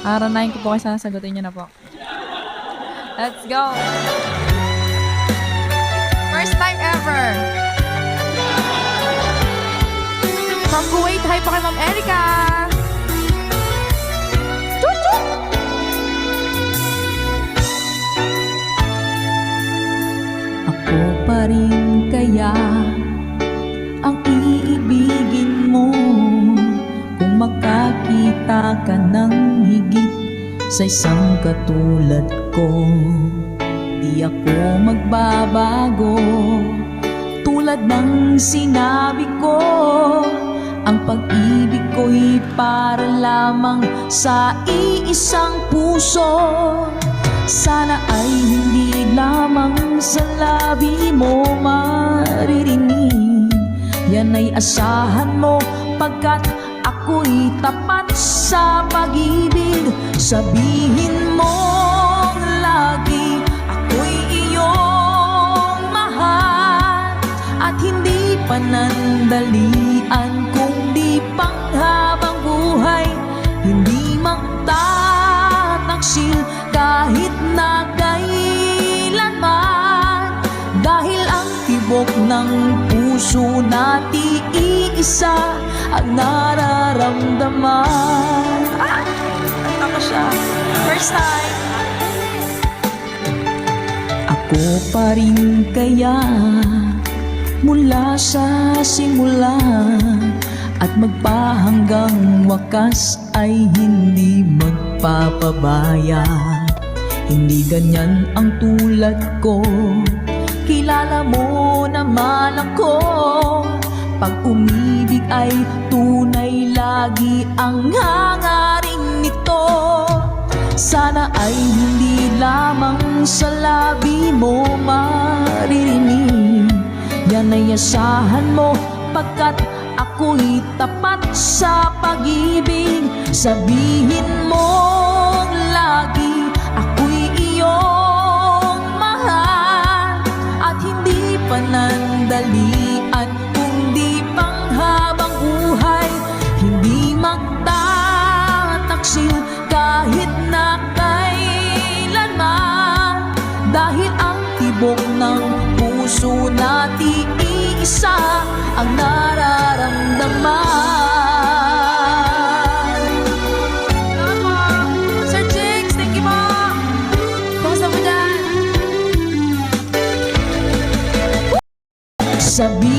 Aranahin ko po kayo, sana sagutin niyo na po. Let's go! First time ever! From Kuwait, hi po kay Ma'am Erica! Ako pa rin kaya ang iibigin mo kung makakita ka ng higit sa isang katulad ko. Di ako magbabago, tulad ng sinabi ko. Ang pag-ibig ko'y para lamang sa iisang puso. Sana ay hindi lamang sa labi mo maririnig. Yan ay asahan mo pagkat ako'y tapat sa pag-ibig. Sabihin mong lagi ako'y iyong mahal, at hindi panandalian kundi panghabang buhay. Hindi magtataksil kahit na kailanman, dahil ang tibok ng puso natin iisa ang nararamdaman. Ako siya. First time. Ako pa rin kaya mula sa simula at magpahanggang wakas ay hindi magpapabaya. Hindi ganyan ang tulad ko, kilala mo naman ako. Pag umibig ay tunay lagi ang hangaring nito. Sana ay hindi lamang sa labi mo maririnig. Yan ay asahan mo pagkat ako'y tapat sa pag-ibig. Sabihin mong lagi ako'y iyong mahal, at hindi panandalian kundi panghabang buhay. Hindi magtataksil kahit na kailanman, dahil ang tibok ng puso natin iisa ang nararamdaman. Sir Jigs, thank you po! Kumusta mo dyan? Sabi